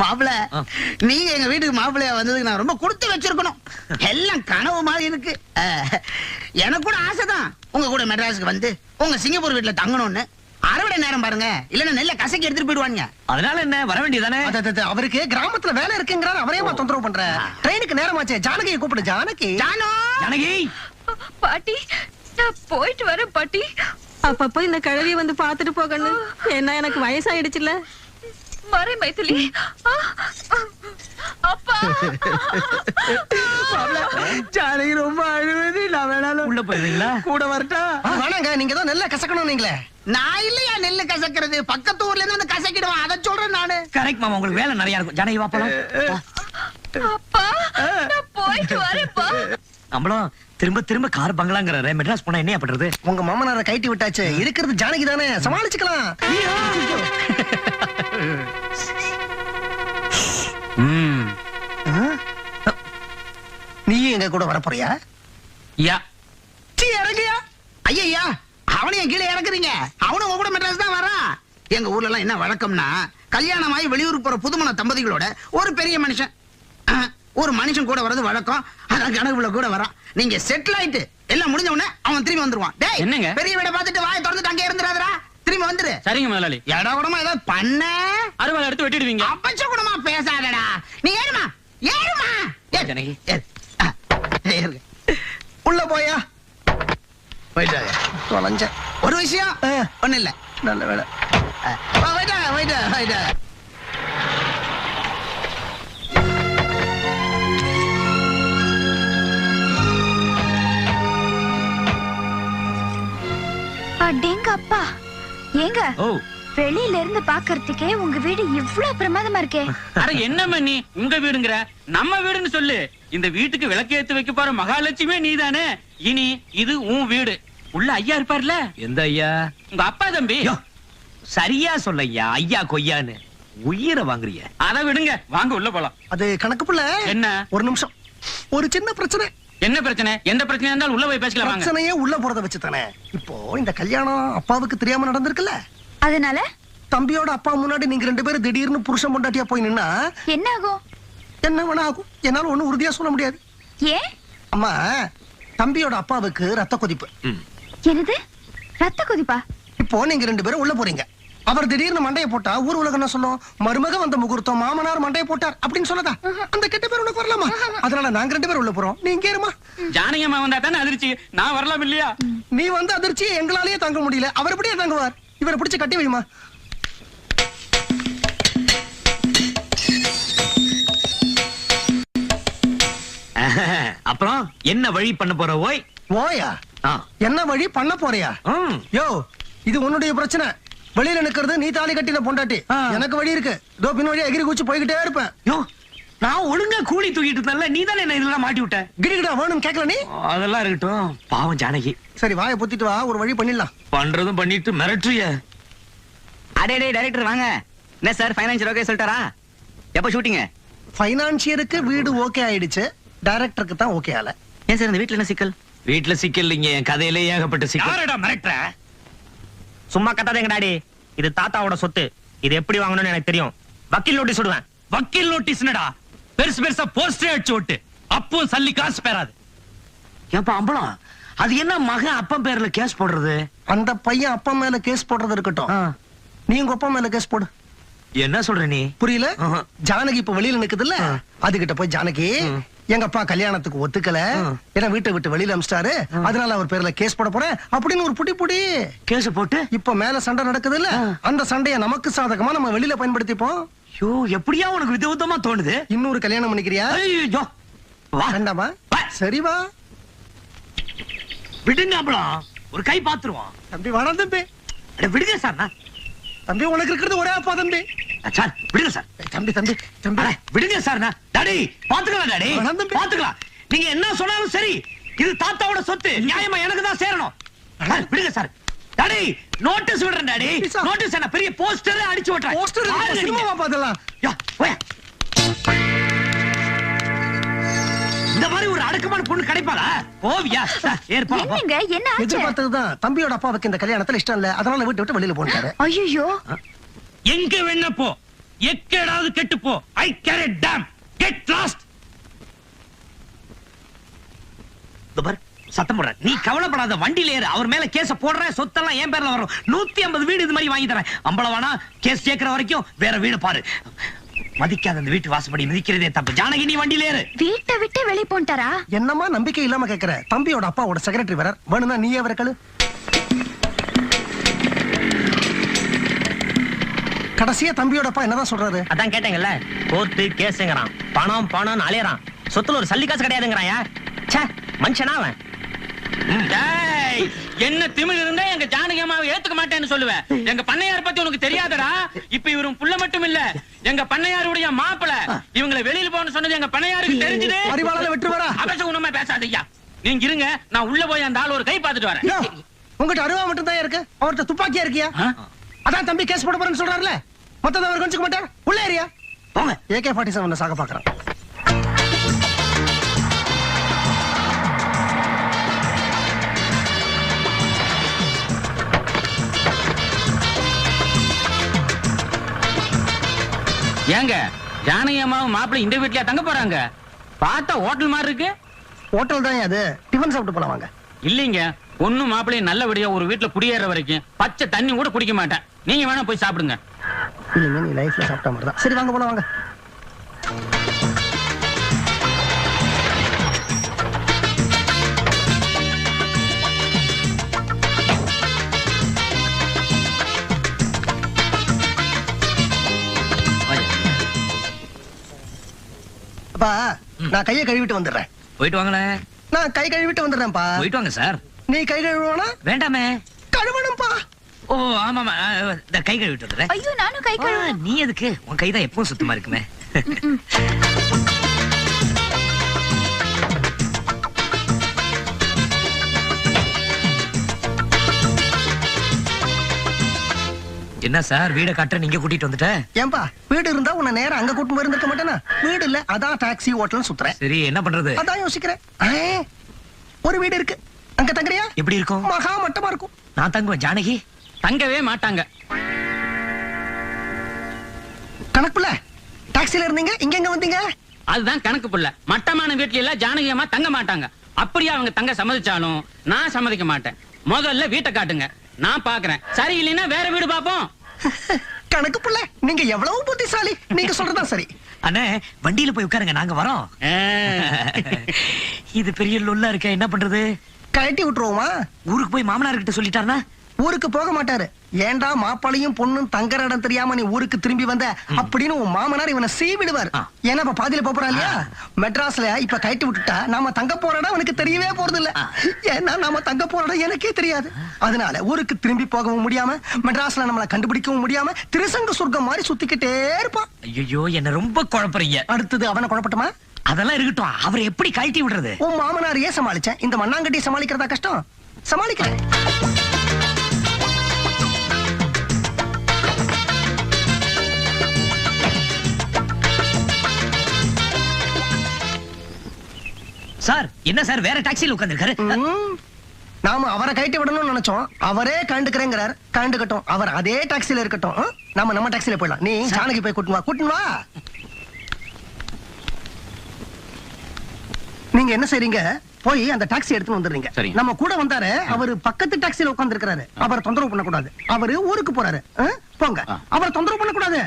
மாப்பிள்ள, நீங்க எங்க வீட்டுக்கு மாப்பிள்ளையா வந்ததுக்கு நான் ரொம்ப கொடுத்து வச்சிருக்கணும். எல்லாம் கனவு மாதிரி இருக்கு. எனக்கு கூட ஆசைதான் உங்க கூட மெட்ராஸுக்கு வந்து உங்க சிங்கப்பூர் வீட்டுல தங்கணும்னு. அறுவடை நேரம் பாருங்க, இல்லன்னா நெல்ல கசக்கி எடுத்துட்டு போயிடுவாங்க. அதனால என்ன, வர வேண்டியதானே? அவருக்கு கிராமத்துல வேலை இருக்குங்கிறார், அவரேமா தொந்தரவு பண்ற? ட்ரெயினுக்கு நேரமாச்சே, ஜானகியை கூப்பிடு. ஜானகி, ஜானகி. பாட்டி, நான் போயிட்டு வரேன் பாட்டி. அப்பப்போ இந்த கழுவிய வந்து பாத்துட்டு போகணும். என்ன, எனக்கு வயசாயிடுச்சுல. மறை மைதிலி. அப்பா, ஜானகி ரொம்ப அழுவுது. நான் வேணாலும் உள்ள போயிருவீங்களா? கூட வரட்டா? வேணாங்க, நீங்க தான் நெல்ல கசக்கணும். நீங்களே நான் இல்லையா நெல்லு கசக்கிறது, பக்கத்து ஊர்ல இருந்து வந்து கசக்கிடுவான். அதை சொல்றேன் நானு. கரெக்ட் மாமா, உங்களுக்கு வேலை நிறைய இருக்கும். ஜானகி வா போலாம். அப்பா, நான் போயிட்டு வரேன்ப்பா. நம்மளும் திரும்ப திரும்ப கார் பங்களாங்கற மெட்ராஸ் போனா என்ன பண்றது? உங்க மாமனாரை கைட்டி விட்டாச்சு, இருக்கிறது ஜானகி தானே, சமாளிச்சுக்கலாம். நீ எங்க கூட வர போறியா? யா இறங்கியா? ஐயா, அவனையும் கீழே இறக்குறீங்க. அவனும் உங்க கூட மெட்ராஸ் தான் வரான். எங்க ஊர்ல எல்லாம் என்ன வழக்கம்னா, கல்யாணமாயி வெளியூருக்கு போற புதுமண தம்பதிகளோட ஒரு பெரிய மனுஷன் ஒரு மனுஷன் கூட வரது வழக்கம். அதான் கனவுல கூட வரான். நீங்க செட்டில் ஆயிட்டு எல்லாம் முடிஞ்ச உடனே அவன் திரும்பி வந்துருவான். டேய், என்னங்க பெரிய வீட பார்த்துட்டு வாயை திறந்துட்டு அங்கே இருந்துறாதடா, திரும்பி வந்துரு. சரிங்க முதலாளி. எடா கூடமா ஏதாவது பண்ண அறுவாள் எடுத்து வெட்டிடுவீங்க. அப்பச்ச கூடமா பேசாதடா. நீ ஏறுமா, ஏறுமா. ஜானகி, உள்ள போயா. போயிட்டாங்க. தொலைஞ்ச ஒரு விஷயம் ஒண்ணு இல்ல. நல்ல வேலை. அடேங்க அப்பா, ஏங்க வெளியில இருந்து பாக்குறதுக்கே உங்க வீடு இவ்வளவு பிரமாதமா இருக்கே. அட என்ன நீ உங்க வீடுங்கற, நம்ம வீடுன்னு சொல்லு. இந்த வீட்டுக்கு விளக்கேத்து வைக்க போற மகாலட்சுமி நீதானே. இனி இது உன் வீடு. உள்ள ஐயா இருப்பார்ல. எந்த ஐயா? உங்க அப்பா தம்பி. சரியா சொல்ல ஐயா, ஐயா கொய்யான்னு உயிரை வாங்குறிய. அத விடுங்க, வாங்க உள்ள போலாம். அது கணக்கு புள்ள. என்ன? ஒரு நிமிஷம், ஒரு சின்ன பிரச்சனை. என்ன பிரச்சனை? எந்த பிரச்சனையா இருந்தாலும் உள்ள போய் பேசலாம். பிரச்சனையே உள்ள போறத வச்சு தானே. இப்போ இந்த கல்யாணம் அப்பாவுக்கு தெரியாம நடந்திருக்குல்ல, அதனால தம்பியோட அப்பா முன்னாடி நீங்க ரெண்டு பேரும் திடீர்னு புருஷன் பொண்டாட்டியா போய் நின்னா என்ன ஆகும்? என்ன வேணா ஆகும். என்னால ஒண்ணும் உறுதியா சொல்ல முடியாது. ஏன்? அம்மா, தம்பியோட அப்பாவுக்கு ரத்த கொதிப்பு. என்னது, ரத்த கொதிப்பா? இப்போ நீங்க ரெண்டு பேரும் உள்ள போறீங்க. அவர் திடீர்னு மண்டைய போட்டா ஊர் உலகம் என்ன சொல்லும்? மருமக வந்த முகூர்த்தம், மாமனார் மண்டைய போட்டார் அப்படின்னு சொல்லதா? அந்த கெட்ட பேர் உனக்கு வரலாமா? அதனால நாங்க ரெண்டு பேரும் உள்ள போறோம், நீ இங்க இருமா. ஜானகி அம்மா வந்தா தானே அதிர்ச்சி, நான் வரலாம் இல்லையா? நீ வந்து அதிர்ச்சியை எங்களாலேயே தாங்க முடியல, அவர் எப்படியே தாங்குவார்? இவரை பிடிச்சு கட்டி வைமா. அப்புறம் என்ன வழி பண்ண போற? ஓய் ஓயா, என்ன வழி பண்ண போறியா? யோ, இது உன்னுடைய பிரச்சனை. வெளியில நிக்கிறது நீ தாலி கட்டின பொண்டாட்டி. எனக்கு வழி இருக்கு. இதோ பின் வழியா எகிரி குச்சி போய்கிட்டே இருப்பேன். யோ, நான் ஒழுங்கா கூலி தூக்கிட்டு இருந்தேன்ல, நீ தானே என்ன இதெல்லாம் மாட்டி விட்ட. கிடிகிடா வேணும் கேட்கல நீ. அதெல்லாம் இருக்கட்டும், பாவம் ஜானகி. சரி, வாயை பொத்திட்டு வா, ஒரு வழி பண்ணிடலாம். பண்றதும் பண்ணிட்டு மிரட்டுறிய. அடே டைரக்டர் வாங்க. என்ன சார், ஃபைனான்சியல் ஓகே சொல்லிட்டாரா? எப்ப ஷூட்டிங்? ஃபைனான்சியருக்கு வீடு ஓகே ஆயிடுச்சு, டைரக்டருக்கு தான் ஓகே ஆல. ஏன் சார் இந்த வீட்ல என்ன சிக்கல்? வீட்டுல சிக்கல் இல்லைங்க, என் கதையிலே ஏகப்பட்ட சிக்கல். யாரடா மிரட்டுற? சும்மா கத்தாதேங்க டாடி, இது தாத்தாவோட சொத்து. இது எப்படி வாங்கணும்னு எனக்கு தெரியும். வக்கீல் நோட்டீஸ் விடுவேன். வக்கீல் நோட்டீஸ்னடா, பெருசு பெருசா போஸ்டர் அடிச்சு ஓட்டு. அப்போ சல்லி காசு பெறாது. ஏப்பா அம்பளம், அது என்ன மகன் அப்பன் பேர்ல கேஸ் போடுறது? அந்த பையன் அப்பா மேல கேஸ் போடுறது இருக்கட்டும், நீ உங்க அப்பா மேல கேஸ் போடு. என்ன சொல்ற நீ? புரியல? ஜானகி இப்ப வெளியில நிக்குதுல்ல, அதுகிட்ட போய் ஜானகி, எங்க அப்பா கல்யாணத்துக்கு ஒத்துக்கல, ஏன்னா வீட்டை விட்டு வெளியில அமிச்சிட்டாரு, அதனால அவர் பேர்ல கேஸ் போட போறேன் அப்படின்னு ஒரு புடி கேஸ் போட்டு இப்ப மேல சண்டை நடக்குது இல்ல, அந்த சண்டைய நமக்கு சாதகமா நம்ம வெளியில பயன்படுத்திப்போம். ஐயோ, எப்படியா உனக்கு விதவிதமா தோணுது? இன்னொரு கல்யாணம் பண்ணிக்கிறியா? ஐயோ, வா. வேண்டாமா? சரி வா. விடுங்க அம்பளம், ஒரு கை பாத்துருவான். தம்பி வேணாம் தம்பி. விடுங்க சார். தம்பி உனக்கு இருக்கிறது ஒரே அப்பா தம்பி. சார் விடுங்க சார். தம்பி தம்பி தம்பி விடுங்க சார். டாடி பாத்துக்கலாம், டாடி பாத்துக்கலாம். நீங்க என்ன சொன்னாலும் சரி, இது தாத்தாவோட சொத்து, நியாயமா எனக்கு தான் சேரணும். விடுங்க சார். டாடி நோட்டீஸ் விடுறேன். டாடி நோட்டீஸ் என்ன பெரிய போஸ்டர் அடிச்சு ஓட்டுறேன். போஸ்டர் சினிமாவா பாத்தலாம். இந்த மாதிரி ஒரு அடக்கமான பொண்ணு கிடைப்பாளா? ஓவியா என்னங்க, என்ன ஆச்சு? எதிர்பார்த்ததுதான். தம்பியோட அப்பாவுக்கு இந்த கல்யாணத்துல இஷ்டம் இல்ல, அதனால வீட்டை விட்டு வெளியில போனாரு. ஐயோ, எங்க வேணா போ, எக்கேடாவது கெட்டு போ. I care it damn. Get lost. துபர் சத்தம் போடுற. நீ கவலைப்படாத, வண்டியில ஏறு. அவர் மேல கேஸ போடுற, சொத்தெல்லாம் என் பேர்ல வரும். 150 வீடு இது மாதிரி வாங்கி தரேன். அம்பளவானா கேஸ் கேக்குற வரைக்கும் வேற வீடு பாரு. மதிக்காத அந்த வீட்டு வாசப்படி மிதிக்கிறதே தப்பு. ஜானகி நீ வண்டியில ஏறு. வீட்டை விட்டு வெளிய போன்ட்டாரா? என்னமா நம்பிக்கை இல்லாம கேக்குற? தம்பியோட அப்பாவோட செக்ரட்டரி வேற. வேணும்னா நீயே வர கழு. கடைசியா தம்பியோட அப்பா என்னதான் சொல்றாரு? அதான் கேட்டேங்கல்ல, கோர்ட்டு கேஸுங்கிறான், பணம் பணம் அலையறான், சொத்துல ஒரு சல்லி காசு கிடையாதுங்கிறாயா. ச்சே, மனுஷனா அவன். டேய், என்ன திமிரு இருந்தா எங்க ஜானகி அம்மாவை ஏத்துக்க மாட்டேன்னு சொல்லுவேன். எங்க பண்ணையார் பத்தி உனக்கு தெரியாதடா. இப்ப இவரும் புள்ள மட்டும் இல்ல, எங்க பண்ணையாருடைய மாப்பிள. இவங்களை வெளியில போன்னு சொன்னது எங்க பண்ணையாருக்கு தெரிஞ்சது. அறிவாளால வெற்றி வரா. அவச உண்மை பேசாதய்யா. நீங்க இருங்க, நான் உள்ள போய் அந்த ஆள் ஒரு கை பார்த்துட்டு வரேன். உங்ககிட்ட அருவா மட்டும் தான் இருக்கு, அவர்கிட்ட துப்பாக்கியா இருக்கியா? அதான் தம்பி கேஸ் போட போறேன்னு சொல்றாருல, மத்தத அவர் கொஞ்சம் மாட்டார். உள்ள ஏரியா போங்க. AK-47 சாக பாக்குறான். ஏங்க ஜானகி அம்மாவும் மாப்பிள இந்த வீட்லயா தங்க போறாங்க? பார்த்தா ஹோட்டல் மாதிரி இருக்கு. ஹோட்டல் தான் அது, டிஃபன் சாப்பிட்டு போலாம் வாங்க. இல்லீங்க, பொண்ணு மாப்பிளையும் நல்லபடியா ஒரு வீட்டுல குடியேற வரைக்கும் பச்சை தண்ணி கூட குடிக்க மாட்டேன். நீங்க வேணா போய் சாப்பிடுங்க. இல்லைங்க, நீ லைஃப்ல சாப்பிட்டா மாதிரி தான். சரி வாங்க போலாம் வாங்க. அப்பா, நான் கையை கழுவிட்டு வந்துடுறேன். போயிட்டு வாங்களேன். நான் கை கழுவிட்டு வந்துடுறேன்ப்பா. போயிட்டு வாங்க சார். நீ கை கழுவணும்னா வேண்டாமே. கழுவணும்பா. ஓ ஆமாமா, இந்த கை கழுவிட்டு வந்துடுறேன். ஐயோ, நானும் கை கழுவணும். நீ எதுக்கு? உன் கை தான் எப்பவும் சுத்தமா இருக்குமே. என்ன சார், வீட கட்ட நீங்க கூட்டிட்டு வந்துட்ட? ஏன்பா, வீடு இருந்தா உன்னை நேரா அங்க கூட்டு போய் இருந்திருக்க மாட்டேனா? வீடு இல்ல, அதான் டாக்ஸி ஹோட்டல்னு சுத்துறேன். சரி, என்ன பண்றது? அதான் யோசிக்கிறேன். ஒரு வீடு இருக்கு, அங்க தங்குறியா? எப்படி இருக்கும்? மகா மட்டமா இருக்கும். நான் தங்குவேன். ஜானகி தங்கவே மாட்டாங்க. கணக்குல டாக்ஸில இருந்தீங்க, இங்க எங்க வந்தீங்க? அதுதான் கணக்கு புள்ள. மட்டமான வீட்டுல எல்லாம் ஜானகி அம்மா தங்க மாட்டாங்க. அப்படியே அவங்க தங்க சம்மதிச்சாலும் நான் சம்மதிக்க மாட்டேன். முதல்ல வீட்டை காட்டுங்க, நான் பாக்குறேன். சரி இல்லைன்னா வேற வீடு பாப்போம். கணக்கு புள்ள, நீங்க எவ்வளவு புத்திசாலி. நீங்க சொல்றதா சரி. அண்ணே, வண்டியில போய் உட்காருங்க, நாங்க வரோம். இது பெரிய லொல்லா இருக்க, என்ன பண்றது? கழட்டி விட்டுருவோமா? ஊருக்கு போய் மாமனார் கிட்ட சொல்லிட்டாருனா? ஊருக்கு போக மாட்டாரு. ஏண்டா மாப்பாளையும் பொண்ணும் தங்குற இடம் தெரியாம நீ ஊருக்கு திரும்பி வந்த அப்படின்னு உன் மாமனார் இவனை சீவிடுவார். ஏன்னா இப்ப பாதியில போறான் இல்லையா? மெட்ராஸ்ல இப்ப கழட்டி விட்டுட்டா நாம தங்க போற இடம் அவனுக்கு தெரியவே போறது இல்ல. ஏன்னா நாம தங்க போற இடம் எனக்கே தெரியாது. அதனால ஊருக்கு திரும்பி போகவும் முடியாம, மெட்ராஸ்ல நம்மள கண்டுபிடிக்கவும் முடியாம திருசங்க சொர்க்கம் மாதிரி சுத்திக்கிட்டே இருப்பான். ஐயோ, என்ன ரொம்ப குழப்பறீங்க. அடுத்தது அவனை குழப்பட்டுமா? அதெல்லாம் இருக்கட்டும், அவரை எப்படி கழட்டி விடுறது? உன் மாமனாரையே சமாளிச்சேன், இந்த மண்ணாங்கட்டி சமாளிக்கிறதா கஷ்டம்? சமாளிக்கிறேன். சார், என்ன சார் வேற டாக்ஸில உட்கார்ந்திருக்காரு? நாம அவரை கழட்டி விடணும்னு நினைச்சோம், அவரே கண்டுக்கிறேங்கிறார். கண்டுக்கட்டும், அவர் அதே டாக்ஸில இருக்கட்டும். நாம நம்ம டாக்ஸில போயிடலாம். நீ ஜானகி போய் கூட்டின்னு வா. நீங்க என்ன செய்றீங்க? போய் அந்த டாக்ஸி எடுத்து வந்துடுறீங்க. சரி. நம்ம கூட வந்தாரு, அவரு பக்கத்து டாக்ஸில உட்கார்ந்து இருக்காரு. அவரை தொந்தரவு பண்ண கூடாது. அவரு ஊருக்கு போறாரு. போங்க, அவரை தொந்தரவு பண்ண கூடாது.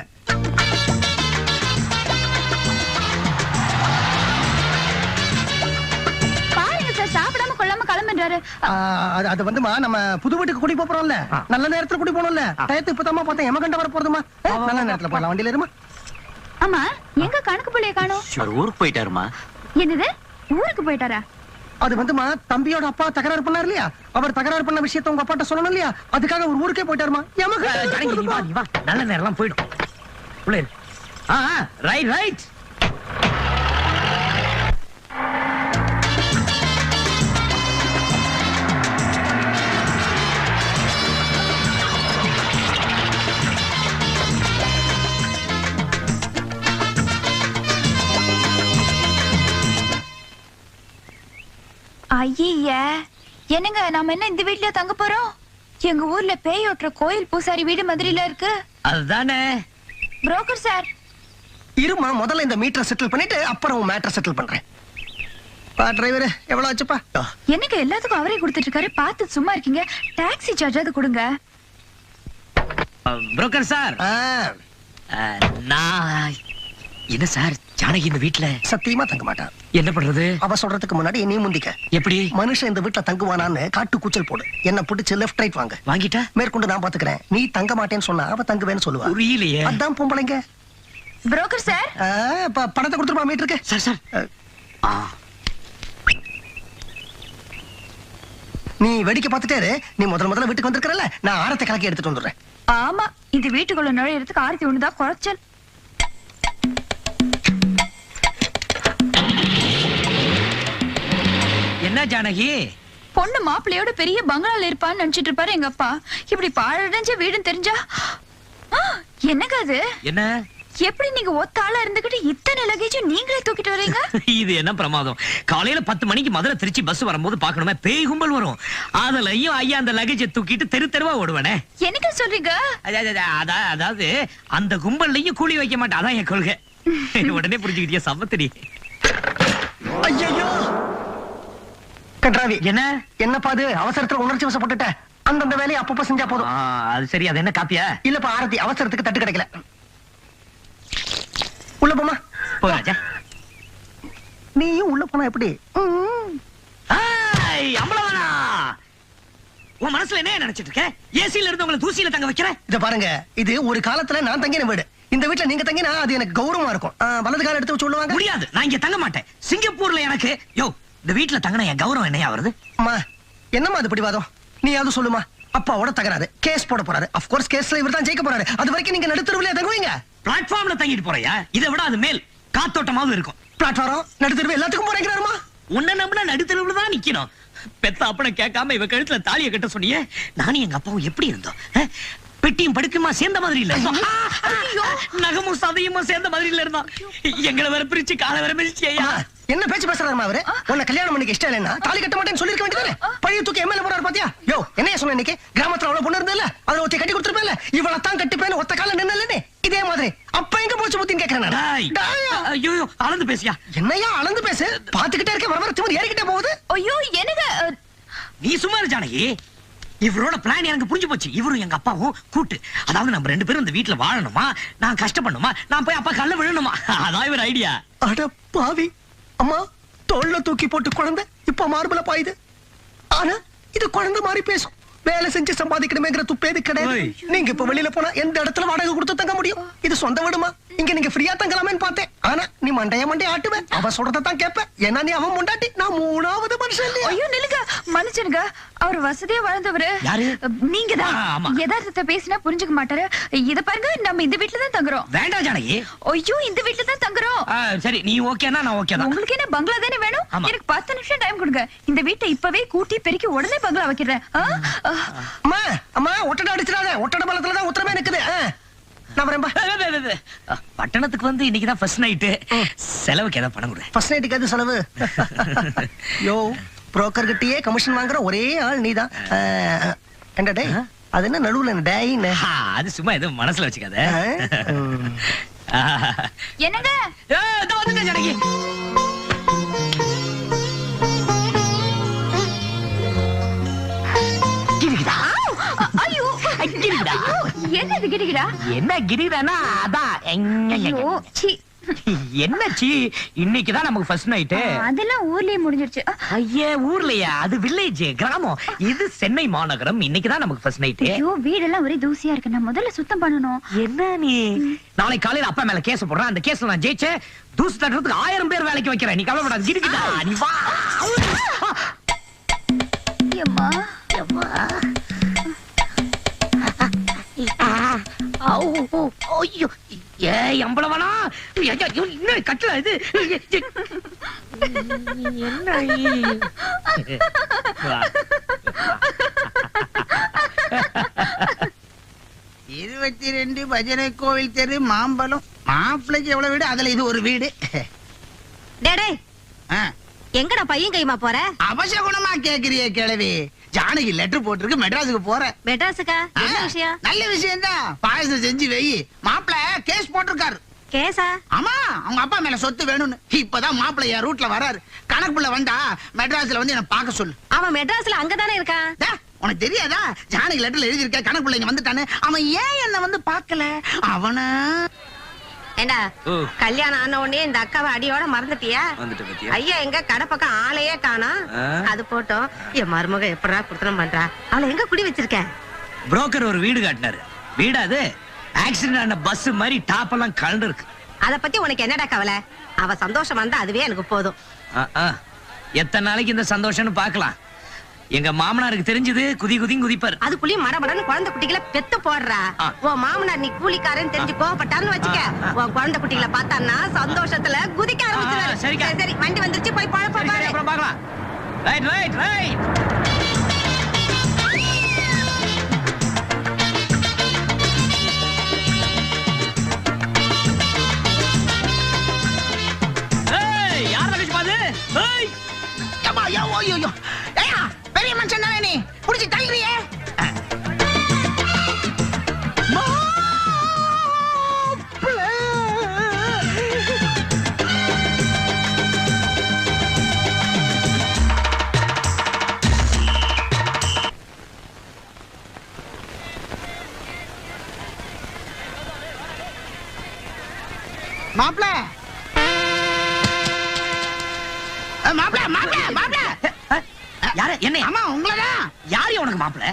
சாப்பிடாம கொள்ளாம கிளம்பிடுறாரு. அது வந்துமா, நம்ம புது வீட்டுக்கு கூட்டி போறோம்ல, நல்ல நேரத்துல கூட்டி போனோம்ல. டயத்து இப்பதாமா பார்த்தேன், எமகண்ட வர போறதுமா. நல்ல நேரத்துல போலாம், வண்டியில இருமா. ஆமா, எங்க கணக்கு புள்ளைய காணோம்? அவர் ஊருக்கு போயிட்டாருமா. என்னது, ஊருக்கு போயிட்டாரா? அது வந்துமா, தம்பியோட அப்பா தகராறு பண்ணாரு இல்லையா? அவர் தகராறு பண்ண விஷயத்தை உங்க அப்பாட்ட சொல்லணும் இல்லையா? அதுக்காக ஒரு ஊருக்கே போயிட்டாருமா. ஜானகி, நீ வா, நீ வா. நல்ல நேரம்லாம் போயிடும். உள்ள இரு. Right right. ஐய, என்னங்க, நாம என்ன இந்த வீட்லயா தங்க போறோம்? எங்க ஊர்ல பேய் ஓட்டுற கோயில் பூசாரி வீடு மதுரையில இருக்கு. அதுதானே புரோக்கர் சார். இருமா, முதல்ல இந்த மீட்டரை செட்டில் பண்ணிட்டு அப்புறம் உன் மேட்டரை செட்டில் பண்றேன். பா டிரைவர், எவ்வளவு ஆச்சுப்பா? என்னங்க எல்லாத்துக்கும் அவரே கொடுத்துட்டு இருக்காரு, பார்த்து சும்மா இருக்கீங்க. டாக்ஸி சார்ஜாவது கொடுங்க. புரோக்கர் சார், நான் என்ன சார், ஜானகி இந்த வீட்ல சத்தியமா தங்க மாட்டான். என்ன பண்றது? அவ சொல்றதுக்கு முன்னாடி நீ முந்திக்க. எப்படி? மனுஷன் இந்த வீட்டுல தங்குவானான்னு காட்டு கூச்சல் போடு. என்ன பிடிச்சு லெஃப்ட் ரைட் வாங்க. வாங்கிட்டா மேற்கொண்டு நான் பாத்துக்கிறேன். நீ தங்க மாட்டேன்னு சொன்னா அவ தங்குவேன்னு சொல்லுவா. புரியலையே. அதான் பொம்பளைங்க. Broker sir. பணத்தை கொடுத்துருமா மீட்டருக்கு. சார் சார், நீ வேடிக்கை பார்த்துட்டே இரு. நீ முதல்ல வீட்டுக்கு வந்திருக்கறல, நான் ஆரத்தை கலக்கி எடுத்துட்டு வந்துடுறேன். ஆமா, இந்த வீட்டுக்குள்ள நுழையறதுக்கு ஆர்த்தி ஒண்ணுதான் குறைச்சல். என்ன ஜானகி? பொண்ணு மாப்பிள்ளையோட பெரிய பங்களால இருப்பான்னு நினைச்சிட்டு இருப்பாரு எங்க அப்பா. இப்படி பாழடைஞ்ச வீடுன்னு தெரிஞ்சா என்னங்க அது? என்ன எப்படி நீங்க ஒத்த ஆளா இருந்துகிட்டு இத்தனை லக்கேஜ் நீங்களே தூக்கிட்டு வரீங்க? இது என்ன பிரமாதம்? காலையில 10 மணிக்கு மதுரை திருச்சி பஸ் வரும்போது பாக்கணுமே, பேய் கும்பல் வரும். அதுலயும் ஐயா அந்த லக்கேஜை தூக்கிட்டு தெரு தெருவா ஓடுவானே. என்னங்க சொல்றீங்க? அதாவது அந்த கும்பல்லையும் கூலி வைக்க மாட்டேன், அதான் என் கொள்கை. உடனே புரிஞ்சுக்கிட்டியா சமத்தடி? ஐயோ கன்றாவி, என்ன என்னப்பா அது? அவசரத்துல உணர்ச்சி வசப்பட்டுட்ட. அந்தந்த வேலையை அப்பப்ப செஞ்சா போதும். அது சரி, அது என்ன காப்பியா? இல்லப்பா ஆரத்தி, அவசரத்துக்கு தட்டு கிடைக்கல. உள்ள போமா. போராஜா, நீயும் உள்ள போனா எப்படி? அம்பளவானா, உன் மனசுல என்ன நினைச்சிட்டு இருக்க? ஏசில இருந்து உங்களை தூசியில தங்க வைக்கிறேன். இத பாருங்க, இது ஒரு காலத்துல நான் தங்கின வீடு. இந்த வீட்டுல நீங்க தங்கினா அது எனக்கு கௌரவமா இருக்கும். வலது கால எடுத்து வச்சு சொல்லுவாங்க. முடியாது, நான் இங்க தங்க மாட்டேன். சிங்கப்பூர்ல எனக்கு இந்த வீட்டுல தங்கின என் கௌரவம் என்னையா வருது? அம்மா, என்னம்மா அது பிடிவாதம்? நீ அது சொல்லுமா. அப்பாவோட தகராறு, கேஸ் போட போறாரு. ஆஃப் கோர்ஸ் கேஸ்ல இவர் தான் ஜெயிக்க போறாரு. அது வரைக்கும் நீங்க நடுத்தருவிலே தங்குவீங்க. பிளாட்ஃபார்ம்ல தங்கிட்டு போறியா? இதை விட அது மேல் காத்தோட்டமாவது இருக்கும். பிளாட்ஃபார்ம் நடுத்தருவு எல்லாத்துக்கும் போறேங்கிறாருமா. உன்ன நம்பினா நடுத்தருவுல தான் நிக்கணும். பெத்த அப்பனை கேட்காம இவ கழுத்துல தாலியை கட்ட சொன்னியே. நானும் எங்க அப்பாவும் எப்படி இருந்தோம்? பெட்டியும் படுக்குமா சேர்ந்த மாதிரி இல்ல, நகமும் சதையுமா சேர்ந்த மாதிரி இல்ல இருந்தா. எங்களை வர பிரிச்சு கால வர மிதிச்சு. என்ன பேச்சு பேசுறாருமா அவரு? உன்னை கல்யாணம் பண்ணிக்க இஷ்டம் இல்லைன்னா தாலி கட்ட மாட்டேன்னு சொல்லிருக்க வேண்டியதானே? பழைய தூக்கி எம்எல்ஏ போறாரு பாத்தியா? யோ, என்னைய சொன்ன இன்னைக்கு? கிராமத்துல அவ்வளவு பொண்ணு இருந்ததுல, அதுல ஒத்தி கட்டி கொடுத்துருப்பேன்ல, இவளத்தான் கட்டிப்பேன்னு ஒத்த கால நின்னலே. இதே மாதிரி அப்ப எங்க போச்சு புத்தின்னு கேக்குறேன். ஐயோ, அளந்து பேசியா? என்னையா அளந்து பேசு? பாத்துக்கிட்டே இருக்க, வர திமிர் ஏறிக்கிட்டே போகுது. ஐயோ என்னங்க? நீ சும்மா இரு ஜானகி. இவரோட பிளான் எனக்கு புரிஞ்சு போச்சு. இவரும் எங்க அப்பாவும் கூட்டு. அதாவது நம்ம 2 பேரும் இந்த வீட்டுல வாழணுமா, நான் கஷ்டப்படணுமா, நான் போய் அப்பா கல்ல விழணுமா, அதான் இவர் ஐடியா. அட பாவி, அம்மா தோல்ல தூக்கி போட்டு குழந்தை இப்ப மார்பல பாயுது. ஆனா இது குழந்தை மாதிரி பேசும். வேலை செஞ்சு சம்பாதிக்கணுமேங்கிற துப்பேது கிடையாது. நீங்க இப்ப வெளியில போனா எந்த இடத்துல வாடகை கொடுத்து தங்க முடியும்? இது சொந்த வீடுமா? இங்க நீங்க ஃப்ரீயா தங்கலாமேன்னு பார்த்தேன். ஆனா நீ மண்டைய ஆட்டுவ. அவ சொல்றதான் கேப்ப. ஏன்னா நீ அவன் முண்டாட்டி, நான் 3வது மனுஷன். ஐயோ நிலுங்க, மன்னிச்சிருங்க. அவர் வசதியா வாழ்ந்தவரு. யாரு? நீங்க தான். யதார்த்தத்தை பேசினா புரிஞ்சுக்க மாட்டாரு. இத பாருங்க, நம்ம இந்த வீட்டுல தான் தங்குறோம். வேண்டாம் ஜானகி. ஐயோ, இந்த வீட்டுல தான் தங்குறோம். சரி, நீ ஓகேனா நான் ஓகே தான். உங்களுக்கு என்ன பங்களா தானே வேணும்? எனக்கு 10 நிமிஷம் டைம் கொடுங்க. இந்த வீட்டை இப்பவே கூட்டி பெருக்கி உடனே பங்களா வைக்கிறேன். அம்மா அம்மா, ஒட்டடை அடிச்சிடாத. ஒட்டடை பலத்துல தான் உத்தரமே நிக்குது. நான் வரேன்பா. பட்டணத்துக்கு வந்து இன்னைக்குதான் ஃபர்ஸ்ட் நைட். செலவுக்கு ஏதாவது பணம் கொடு. ஃபர்ஸ்ட் நைட்டுக்கு அது செலவு. யோ, புரோக்கர் கிட்டயே கமிஷன் வாங்குற ஒரே ஆள் நீதான். என்ன டே, அது என்ன நடுவுல டேய்னு? அது சும்மா ஏதோ மனசுல வச்சுக்காத. என்னங்க? இதோ வந்துங்க ஜானகி. ஐயோ, என்னது கிரிகிடா? என்ன கிரிடானா? அதான் என்னச்சி, இன்னைக்குதான் நமக்கு ஃபர்ஸ்ட் நைட். அதெல்லாம் ஊர்லயே முடிஞ்சிருச்சு. ஐயே, ஊர்லயா? அது வில்லேஜ், கிராமம். இது சென்னை மாநகரம். இன்னைக்குதான் நமக்கு ஃபர்ஸ்ட் நைட். ஐயோ, வீடெல்லாம் ஒரே தூசியா இருக்கு. நான் முதல்ல சுத்தம் பண்ணணும். என்ன நீ? நாளை காலையில அப்பா மேல கேஸ் போடுறேன். அந்த கேஸ்ல நான் ஜெயிச்சேன். தூசு தட்டுறதுக்கு 1000 பேர் வேலைக்கு வைக்கிறேன். நீ கவலைப்படாத. கிரிக்கிட்டா நீ வா. அம்மா அம்பளவானா, என்ன கட்டல இது? என்ன 22 பஜனை கோவில் தெரு, மாம்பழம். மாப்பிள்ளைக்கு எவ்வளவு வீடு, அதுல இது ஒரு வீடு. எங்கடா பையன் கைமா போற? அவசகுணமா கேக்குறியே கிழவி. ஜானகி லெட்டர் போட்டிருக்கு, மெட்ராஸுக்கு போறேன். மெட்ராஸுக்கா என்ன விஷயம்? நல்ல விஷயம் தான். பாயசம் செஞ்சு வை. மாப்பிள கேஸ் போட்டிருக்காரு. கேசா? ஆமா, அவங்க அப்பா மேல சொத்து வேணும்னு. இப்பதான் மாப்பிள என் ரூட்ல வராரு. கணக்குள்ள வந்தா மெட்ராஸ்ல வந்து என்ன பார்க்க சொல்லு. அவன் மெட்ராஸ்ல அங்கதானே இருக்கான். டே, உனக்கு தெரியாதா? ஜானகி லெட்டர்ல எழுதி இருக்க கணக்குள்ள இங்க வந்துட்டானு. அவன் ஏன் என்ன வந்து பார்க்கல? அவன ஏண்டா கல்யாணம் ஆன உடனே இந்த அக்காவை அடியோட மறந்துட்டியா? ஐயா எங்க கடை பக்கம் ஆளையே காணோம். அது போட்டோம். என் மருமக எப்படா குடுத்தனம் பண்றா? அவளை எங்க குடி வச்சிருக்க? புரோக்கர் ஒரு வீடு காட்டினாரு. வீடு அது ஆக்சிடென்ட் ஆன பஸ் மாதிரி டாப் எல்லாம் கலந்து இருக்கு. அத பத்தி உனக்கு என்னடா கவலை? அவ சந்தோஷம் வந்தா அதுவே எனக்கு போதும். எத்தனை நாளைக்கு இந்த சந்தோஷம்னு பாக்கலாம். எங்க மாமனாருக்கு தெரிஞ்சது குதி குதியும் குதிப்பாரு. அதுக்குள்ளேயும் மடமடன்னு குழந்தை குட்டிகளை பெத்து போடுறா. உன் மாமனார் நீ கூலிக்காரன்னு தெரிஞ்சு கோவப்பட்டாருன்னு வச்சுக்க, உன் குழந்தை குட்டிகளை பார்த்தான்னா சந்தோஷத்துல குதிக்க ஆரம்பிச்சிருவாரு. சரிக்கா. சரி வண்டி வந்துருச்சு, போய் பழப்ப பாரு. அப்புறம் பார்க்கலாம். Right right right. ஏய் யார் நடிச்சு பாது? ஏய் யம்மா யோ யோ யோ. ஏயா, பெரிய மனுஷன் தானே நீ? புடிச்சு தள்ளுறியே. மாப்ள மாப்ள மாப்ள மாப்ள. யாரு என்ன? ஆமா உங்களதான். யாரு உனக்கு மாப்பிள?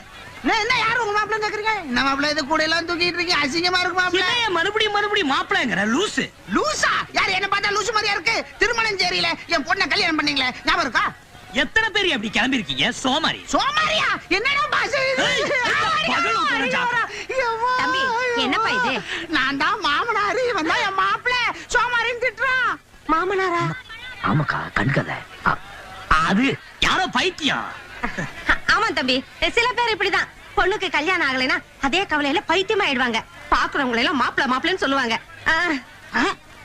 என்ன யாரு உங்க மாப்பிள்ள கேக்குறீங்க? என்ன மாப்பிள்ள இது கூட எல்லாம் தூக்கிட்டு இருக்கீங்க? அசிங்கமா இருக்கு மாப்பிள்ள. மறுபடியும் மாப்பிளங்கற லூசு. லூசா? யார் என்ன பார்த்தா லூசு மாதிரியா இருக்கு? திருமணம் சேரியில என் பொண்ணை கல்யாணம் பண்ணீங்களே, ஞாபகம் இருக்கா? எத்தனை பேர் அப்படி கிளம்பி இருக்கீங்க? சோமாரி. சோமாரியா? என்னடா பாஸ் இது? தம்பி, என்னப்பா இது? நான் தான் மாமனாரு, இவன் தான் என் மாப்பிள்ள. சோமாரின்னு திட்டுறான். மாமனாரா? ஆமாக்கா, கண்கதை. அது யாரோ பைத்தியம். ஆமா தம்பி, சில பேர் இப்படிதான். பொண்ணுக்கு கல்யாணம் ஆகலைன்னா அதே கவலையில பைத்தியம் ஆயிடுவாங்க. பாக்குறவங்களை எல்லாம் மாப்பிள மாப்பிளன்னு சொல்லுவாங்க.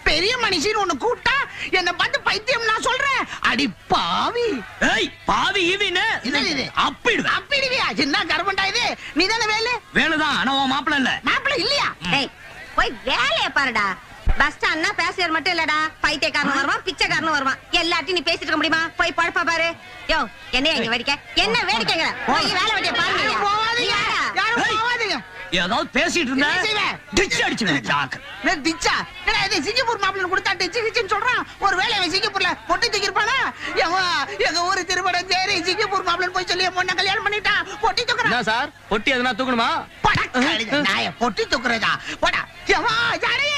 பெரிய மனுஷன் ஒண்ணு கூட்டா என்ன பார்த்து பைத்தியம் நான் சொல்றேன். அடி பாவி. ஏய் பாவி ஈவினே. என்னது இது? அப்பிடுவேன். அப்பிடுவியா? என்ன கர்மண்டா இது? நீதானே வேலு? வேணுதான், ஆனா உன் மாப்பிள இல்ல. மாப்பிள்ள இல்லையா? ஏய் போய் வேலைய பாருடா. பஸ் ஸ்டாண்ட்னா பேசியர் மட்டும் இல்லடா, பைத்தியக்காரன் வருவான், பிச்சைக்காரன் வருவான். எல்லாத்தையும் நீ பேசிட்டு இருக்க முடியுமா? போய் பழப்பா பாரு. யோ என்ன இங்க வேடிக்கை? என்ன வேடிக்கைங்கற? போய் வேலை வெட்டிய பாருங்க. போவாதீங்க. யாரும் போவாதீங்க. ஏதாவது பேசிட்டு இருந்தா என்ன செய்வே? டிச் அடிச்சுடுவேன். ஜாக்கு. நான் டிச்சா? என்ன இது சிங்கப்பூர் மாப்பிள்ளை கொடுத்தா டிச்சு கிச்சுன்னு சொல்றான். ஒரு வேலையை சிங்கப்பூர்ல பொட்டி தூக்கி இருப்பானா? எங்க ஊரு திருமணம் சேரி சிங்கப்பூர் மாப்பிள்ளை போய் சொல்லி என் பொண்ணை கல்யாணம் பண்ணிட்டான். பொட்டி தூக்குறான். என்ன சார் பொட்டி எதனா தூக்கணுமா? நாய பொட்டி தூக்குறதா? போடா. யம்மா ஜானகி.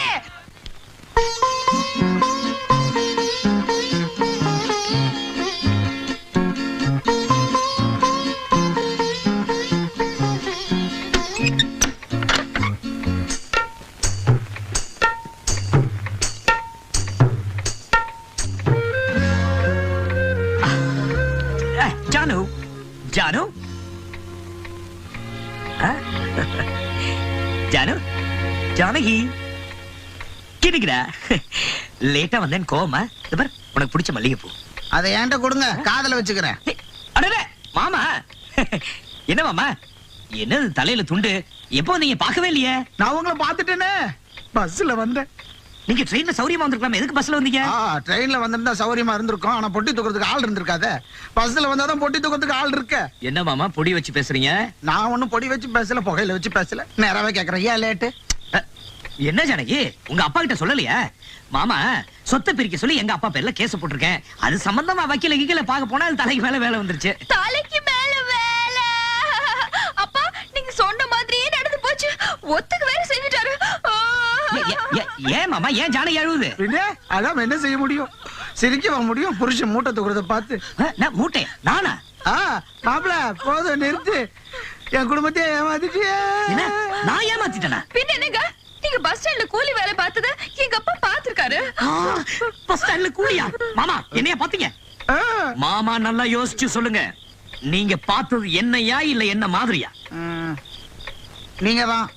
ஜானு ஜானு ஜானு ஜானகி கிடுக்குடா. லேட்டா வந்தேன் கோவமா? உனக்கு பிடிச்ச மல்லிகைப்பூ அதை என்கிட்ட கொடுங்க, காதல வச்சுக்கிறேன். அடடே மாமா. என்ன மாமா, என்னது தலையில துண்டு? எப்போ நீங்க பார்க்கவே இல்லையே? நான் உங்களை பாத்துட்டேனே, பஸ்ல வந்தேன். நீங்க ட்ரெயின்ல சௌரியமா வந்திருக்கலாம், எதுக்கு பஸ்ல வந்தீங்க? ட்ரெயின்ல வந்திருந்தா சௌரியமா இருந்திருக்கும், ஆனா பொட்டி தூக்குறதுக்கு ஆள் இருந்திருக்காதே. பஸ்ல வந்தாதான் பொட்டி தூக்குறதுக்கு ஆள் இருக்கு. என்ன மாமா பொடி வச்சு பேசுறீங்க? நான் ஒண்ணும் பொடி வச்சு பேசல, புகையில வச்சு பேசல. நேராவே கேக்குறேன், ஏன் லேட்டு? என்ன ஜானகி, உங்க அப்பா கிட்ட சொல்லலையா? மாமா சொத்தை பிரிக்க சொல்லி எங்க அப்பா பேர்ல கேஸ் போட்டிருக்கேன். அது சம்பந்தமா வக்கீல கீழ பாக்க போனா அது தலைக்கு மேல வேலை வந்துருச்சு. தலைக்கு மேல வேலை. அப்பா நீங்க சொன்ன மாதிரியே நடந்து போச்சு. ஒத்துக்கு வேற செஞ்சுட்டாரு. ஏன் மாமா, ஏன் ஜானகி அழுவுது? அதான் என்ன செய்ய முடியும்? சிரிக்கவா முடியும் புருஷன் மூட்டை தூக்குறத பார்த்து? நான் மூட்டை நானா? மாப்பிள போதும் நிறுத்து. என் குடும்பத்தை ஏமாத்திட்டியே. என்ன நான் ஏமாத்திட்டேனா? பின்ன என்னங்க, நீங்க பஸ் ஸ்டாண்ட்ல கூலி வேலை பார்த்தது எங்க அப்பா பாத்துருக்காரு. பஸ் ஸ்டாண்ட்ல கூலியா? மாமா என்னைய பாத்தீங்க? மாமா நல்லா யோசிச்சு சொல்லுங்க, நீங்க பார்த்தது என்னையா இல்ல என்ன மாதிரியா? நீங்க தான்.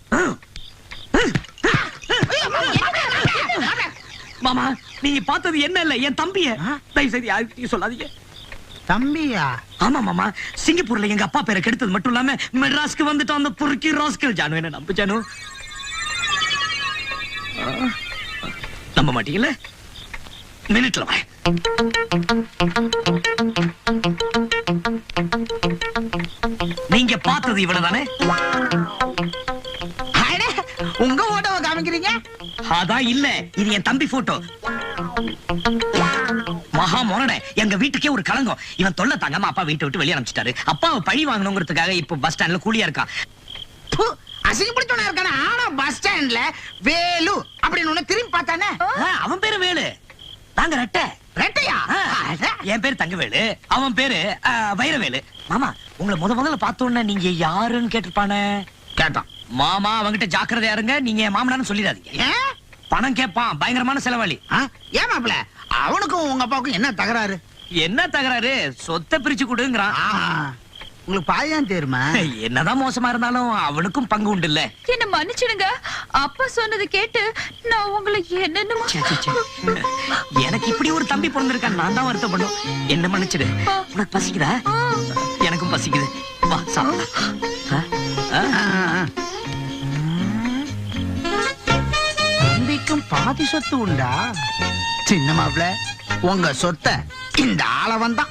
மாமா நீங்க பார்த்தது என்ன இல்ல என் தம்பிய. தயவு செய்து யாருக்கிட்டையும் சொல்லாதீங்க. தம்பியா? ஆமா மாமா, சிங்கப்பூர்ல எங்க அப்பா பேரை கெடுத்தது மட்டும் இல்லாம மெட்ராஸ்க்கு வந்துட்டு அந்த பொறுக்கி ராஸ்கல். ஜானு என்ன நம்ப ஜானு? நம்ப மாட்டீங்கல்ல? மினிட்ல வா. நீங்க பார்த்தது இவ்வளவுதானே? அட, உங்க போட்டோவை காமிக்கிறீங்க? அதான் இல்ல, இது என் தம்பி போட்டோ. மகா மொரட, எங்க வீட்டுக்கே ஒரு களங்கம். இவன் தொல்லை தாங்காம அப்பா வீட்டை விட்டு வெளியே அனுப்பிச்சிட்டாரு. அப்பாவை பழி வாங்கணுங்கிறதுக்காக இப்ப பஸ் ஸ்டாண்ட்ல கூலியா இருக்கான். ப்பு, அசிங்க பிடிச்சவனா இருக்கானே. ஆனா பஸ் ஸ்டாண்ட்ல வேலு அப்படின்னு ஒண்ணு திரும்பி பார்த்தானே. அவன் பேரு வேலு, நாங்க ரெட்டை. ரெட்டையா? அட, என் பேரு தங்கவேலு, அவன் பேரு வைரவேலு. மாமா, உங்களை முதல்ல பார்த்த உடனே நீங்க யாருன்னு கேட்டிருப்பானே. கேட்டான். மாமா, அவங்கிட்ட ஜாக்கிரதையா இருங்க. நீங்க மாமனான்னு சொல்லிடாதீங்க. ஏன்? பணம் கேட்பான், பயங்கரமான செலவாளி. ஏன் மாப்பிள, அவனுக்கும் உங்க அப்பாவுக்கும் என்ன தகராறு? என்ன தகராறு? சொத்தை பிரிச்சு கொடுங்கிறான். உங்களுக்கு பாயான் தெரியுமா? என்னதான் மோசமா இருந்தாலும் அவனுக்கும் பங்கு உண்டு இல்ல. என்ன மன்னிச்சிடுங்க, அப்பா சொன்னது கேட்டு நான் உங்களை என்னென்னமோ. எனக்கு இப்படி ஒரு தம்பி பிறந்திருக்கான், நான் தான் வருத்தப்படும். என்ன மன்னிச்சிடு. உனக்கு பசிக்குதா? எனக்கும் பசிக்குது, வா சாப்பிடலாம். தம்பிக்கும் பாதி சொத்து உண்டா? சின்ன மாப்பிள, உங்க சொத்தை இந்த ஆள வந்தான்.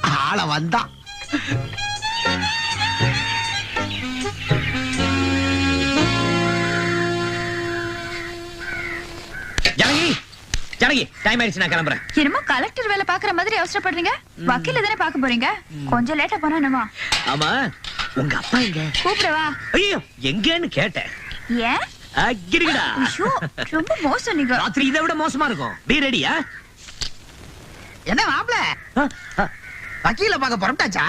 ஜனகி, டைம் ஆயிடுச்சு, நான் கிளம்புறேன். என்னமோ கலெக்டர் வேலை பாக்குற மாதிரி அவசரப்படுறீங்க. வக்கீல தானே பாக்க போறீங்க, கொஞ்சம் லேட்டா போனா என்னமா? ஆமா, உங்க அப்பா எங்க? கூப்பிடவா? ஐயோ, எங்கன்னு கேட்டேன். ஏன்? கிடுகிடா. ஐயோ, ரொம்ப மோசம் நீங்க. ராத்திரி இதை விட மோசமா இருக்கும். பி ரெடியா? என்ன மாப்பிள, வக்கீல பார்க்க புறப்பட்டாச்சா?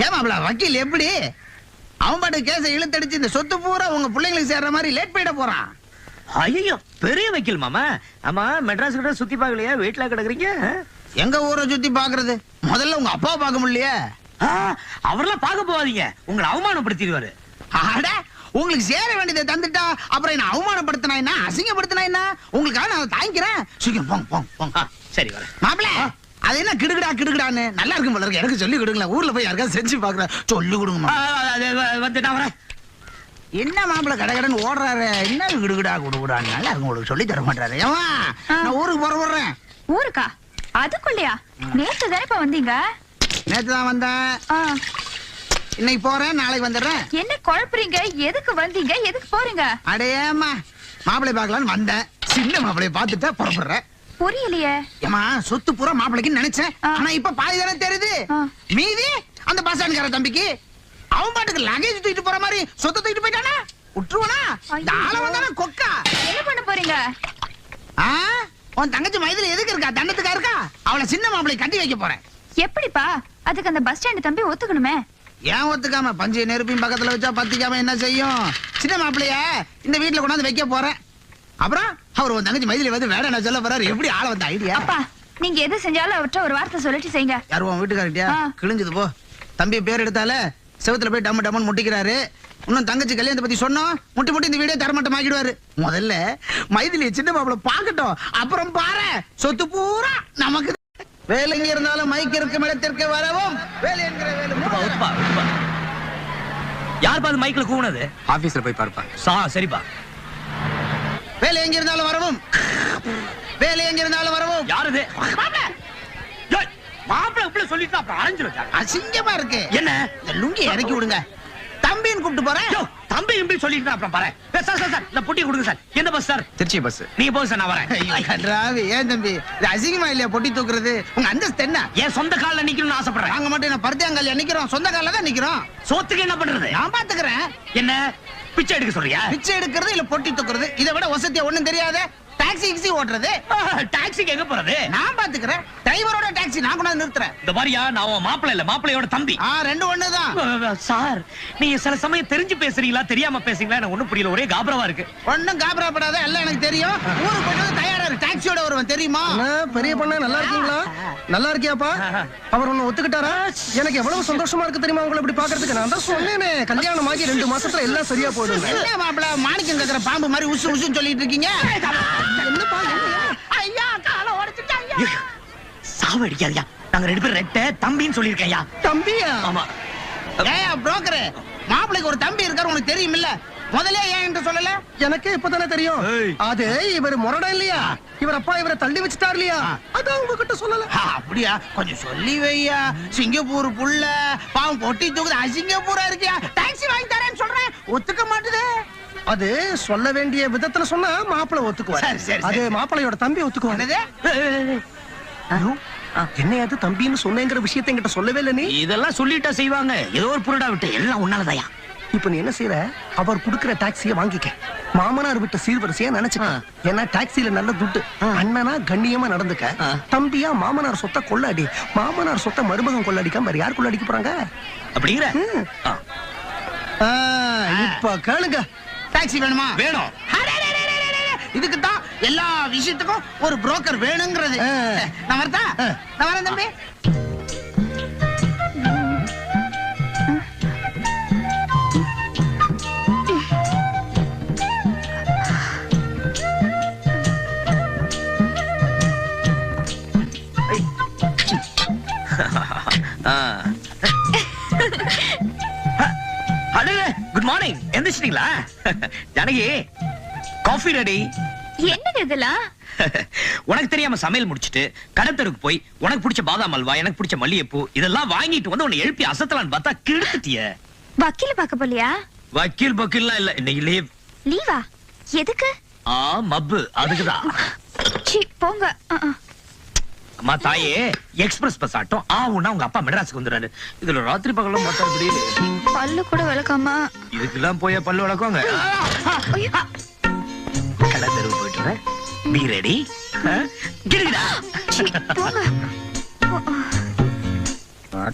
ஏன் மாப்பிள, வக்கீல் எப்படி அவன் பாட்டு கேஸை இழுத்தடிச்சு இந்த சொத்து பூரா உங்க பிள்ளைங்களுக்கு சேர்ற மாதிரி லேட் போயிட போறான்? ஐயோ, பெரிய வக்கீல் மாமா. ஆமா, மெட்ராஸ் கிட்ட சுத்தி பாக்கலையா? வீட்டுல கிடக்குறீங்க. எங்க ஊரை சுத்தி பாக்குறது? முதல்ல உங்க அப்பாவை பார்க்க முடியலையே. அவரெல்லாம் பார்க்க போவாதீங்க, உங்களை அவமானப்படுத்திடுவாரு. அட, உங்களுக்கு சேர வேண்டியதை தந்துட்டா அப்புறம் என்ன அவமானப்படுத்தினா என்ன, அசிங்கப்படுத்தினா என்ன? உங்களுக்காக நான் தாங்கிக்கிறேன். சீக்கிரம் போங்க போங்க போங்க. சரி, வர மாப்பிள, அது என்ன கிடுகிடான்னு நல்லா இருக்கும் போல இருக்கு. எனக்கு சொல்லி கொடுங்களேன், ஊர்ல போய் யாருக்காவது செஞ்சு பாக்குறேன். சொல்லி கொடுங்க. வந்து நான் வரேன். என்ன மாப்பிள கடகடன்னு ஓடுறாரு? என்ன கிடுகிடா குடுகுடான்னு நல்லா இருக்கும், உங்களுக்கு சொல்லி தர மாட்டாரு. ஏமா, நான் ஊருக்கு போறேன். ஊருக்கா? அதுக்குள்ளயா? நேத்து தானே வந்தீங்க? நேத்து தான் வந்தேன், இன்னைக்கு போறேன், நாளைக்கு வந்துடுறேன். என்ன குழப்பறீங்க? எதுக்கு வந்தீங்க, எதுக்கு போறீங்க? அடையம்மா, மாப்பிளை பார்க்கலான்னு வந்தேன். சின்ன மாப்பிளைய பார்த்துட்டா புறப்படுறேன். புரியலையே. ஏமா, சொத்து பூரா மாப்பிளைக்கு நினைச்சேன், ஆனா இப்ப பாதி தானே தெரியுது. மீதி அந்த பஸ் ஸ்டாண்ட்கார தம்பிக்கு. அவன் பாட்டுக்கு லகேஜ் தூக்கிட்டு போற மாதிரி சொத்தை தூக்கிட்டு போயிட்டானா? விட்டுருவானா? இந்த ஆள வந்தானே கொக்கா. என்ன பண்ண போறீங்க? உன் தங்கச்சி மைதில எதுக்கு இருக்கா? தண்டத்துக்கா இருக்கா? அவளை சின்ன மாப்பிளை கட்டி வைக்க போறேன். எப்படிப்பா? அதுக்கு அந்த பஸ் ஸ்டாண்ட் தம்பி ஒத்துக்கணுமே. ஏன் ஒத்துக்காம? பஞ்சு நெருப்பையும் பக்கத்துல வச்சா பத்திக்காம என்ன செய்யும்? சின்ன மாப்பிளைய இந்த வீட்டுல கொண்டாந்து வைக்க போறேன். அப்புறம் அவர் உன் தங்கச்சி மைதில வந்து வேட நான் சொல்ல போறாரு. எப்படி ஆள வந்த ஐடியா? அப்பா, நீங்க எது செஞ்சாலும் அவர்கிட்ட ஒரு வார்த்தை சொல்லிட்டு செய்யுங்க. யாரும் உன் வீட்டுக்காரட்டியா? கிழிஞ்சது போ. தம்பி பேர் எடுத்தால செவத்துல போய் டம்மு டம்மன் முட்டிக்கிறாரு. இன்னும் தங்கச்சி கல்யாணத்தை பத்தி சொன்னோம், முட்டி இந்த வீடியோ தரமாட்டம் ஆக்கிடுவாரு. முதல்ல மைதிலி சின்ன மாப்பிள பாக்கட்டும், அப்புறம் பாரு சொத்து பூரா நமக்கு. வேலைங்க இருந்தாலும் மைக்கு இருக்கும் இடத்திற்கு வரவும். வேலை என்கிற வேலை. யார் பாது மைக்ல கூவுனது? ஆபீஸ்ல போய் பார்ப்பா. சரிப்பா. வேலை எங்க இருந்தாலும் வரவும். வேலை எங்க இருந்தாலும் வரவும். யாரு மாப்பிள இப்படி சொல்லிட்டு அப்புறம் அரைஞ்சிருச்சா? அசிங்கமா இருக்கு. என்ன? இந்த லுங்கி இறக்கி விடுங்க. தம்பின்னு கூப்பிட்டு போறேன். தம்பி இப்படி சொல்லிட்டு அப்புறம் பாரு. சார், இந்த பொட்டி கொடுங்க சார். எந்த பஸ் சார்? திருச்சி பஸ். நீங்க போங்க சார், நான் வரேன். கன்றாவி, ஏன் தம்பி இது அசிங்கமா இல்லையா பொட்டி தூக்குறது? உங்க அந்தஸ்து என்ன? என் சொந்த கால்ல நிக்கணும்னு ஆசைப்படுறேன். நாங்க மட்டும் என்ன பருத்தியாங்கல்ல நிக்கிறோம்? சொந்த கால்ல தான் நிக்கிறோம். சோத்துக்கு என்ன பண்றது? நான் பாத்துக்கிறேன். என்ன பிச்சை எடுக்க சொல்றியா? பிச்சை எடுக்கிறது இல்ல பொட்டி தூக்குறது, இதை விட வசதியா ஒண்ணும் தெரியாத. டாக்ஸி கிக்ஸி ஓட்டுறது. டாக்ஸிக்கு எங்க போறது? நான் பாத்துக்கிறேன். டிரைவரோட டாக்ஸி நான் கொண்டாந்து நிறுத்துறேன். இந்த மாதிரியா, நான் உன் மாப்பிள்ளை இல்ல, மாப்பிள்ளையோட தம்பி. ரெண்டு ஒண்ணுதான். சார், நீங்க சில சமயம் தெரிஞ்சு பேசுறீங்களா தெரியாம பேசுறீங்களா எனக்கு ஒண்ணும் புரியல, ஒரே காபரவா இருக்கு. ஒண்ணும் காபரப்படாத, எல்லாம் எனக்கு தெரியும். ஊருக்கு போயிட்டு தயாரா இருக்கு, டாக்ஸியோட வருவேன் தெரியுமா? பெரிய பொண்ணு நல்லா இருக்கீங்களா? நல்லா இருக்கியாப்பா? அவர் ஒண்ணு ஒத்துக்கிட்டாரா? எனக்கு எவ்வளவு சந்தோஷமா இருக்கு தெரியுமா உங்களை இப்படி பாக்குறதுக்கு. நான் தான் சொன்னேனே, கல்யாணம் ஆகி 2 மாசத்துல எல்லாம் சரியா போயிடும். என்ன மாப்பிள மாணிக்கம் கேக்குற பாம்பு மாதிரி உசு உசுன்னு சொல்லிட்டு இருக்கீங்க? என்னப்பா? ஐயா, காலை உடைச்சிட்டாங்க. ராவ அடிக்காதயா. நாங்க 2 பேரும் ரெட்ட தம்பின்னு சொல்லியிருக்கேன்யா. தம்பியா? ஆமா. ஏயா புரோக்கர், மாப்பிளைக்கு ஒரு தம்பி இருக்காரு உனக்கு தெரியும் இல்ல? முதல்ல ஏன் என்று சொல்லல? எனக்கு இப்பதானே தெரியும். ஏய். அது இவர் முரடா இல்லையா? இவர் அப்பா இவரை தள்ளி வச்சுட்டார் இல்லையா? அதான் உங்ககிட்ட சொல்லல. அப்படியா? கொஞ்சம் சொல்லி வையா. சிங்கப்பூர் புள்ள பாவம் பொட்டி தூக்குது. சிங்கப்பூரா இருக்கியா? டாக்ஸி வாங்கி தரேன்னு சொல்றேன், ஒத்துக்க மாட்டுது. அது சொல்ல வேண்டிய விதத்துல சொன்னா மாப்பிள்ளை ஒத்துக்குவார். சரி, சரி, அது சரி. மாப்பிள்ளையோட தம்பி ஒத்துக்குவார். என்னது? என்னையாது தம்பின்னு சொன்னேங்கிற விஷயத்தை என்கிட்ட சொல்லவே இல்ல நீ. இதெல்லாம் சொல்லிட்டா செய்வாங்க. ஏதோ ஒரு புருடா விட்டு எல்லாம் உன்னாலதாயா. இப்ப நீ என்ன செய்யற? அவர் குடுக்கிற டாக்ஸியை வாங்கிக்க. மாமனார் விட்ட சீர்வரிசையா நினைச்சுக்க. ஏன்னா டாக்ஸில நல்ல துட்டு. அண்ணனா கண்ணியமா நடந்துக்க. தம்பியா மாமனார் சொத்தை கொள்ளாடி. மாமனார் சொத்தை மருமகன் கொள்ளாடிக்காம வேற யார் கொள்ளாடிக்க போறாங்க? அப்படிங்கிற இப்ப கேளுங்க. டாக்ஸி வேணுமா? வேணும். இதுக்கு தான் எல்லா விஷயத்துக்கும் ஒரு புரோக்கர் வேணுங்கிறது. நான் வரதா? நான் வரேன் தம்பி. Good morning. எந்திரிச்சிட்டீங்களா? Janaki, coffee ready. என்னங்க இதெல்லாம்? உனக்கு தெரியாம சமையல் முடிச்சிட்டு கடத்தருக்கு போய் உனக்கு பிடிச்ச பாதாம் அல்வா, எனக்கு பிடிச்ச மல்லிகைப்பூ இதெல்லாம் வாங்கிட்டு வந்து உன்னை எழுப்பி அசத்தலான்னு பார்த்தா கெடுத்துட்டிய. வக்கீல பாக்க போலியா? வக்கீல் பக்கீல்லாம் இல்ல, இன்னைக்கு லீவ். லீவா? எதுக்கு? மப்பு அதுக்குதான். சீ போங்க. அம்மா தாயே, எக்ஸ்பிரஸ் பஸ் ஆட்டம் உன்னா உங்க அப்பா மெட்ராஸுக்கு வந்துறாரு. இதுல ராத்திரி பகலும் பார்த்தா இப்படி பல்லு கூட விளக்காமா. இதுக்கெல்லாம் போய் பல்லு வளர்க்குவாங்க. கடத்தருக்கு போயிட்டு பி ரெடி. போங்க.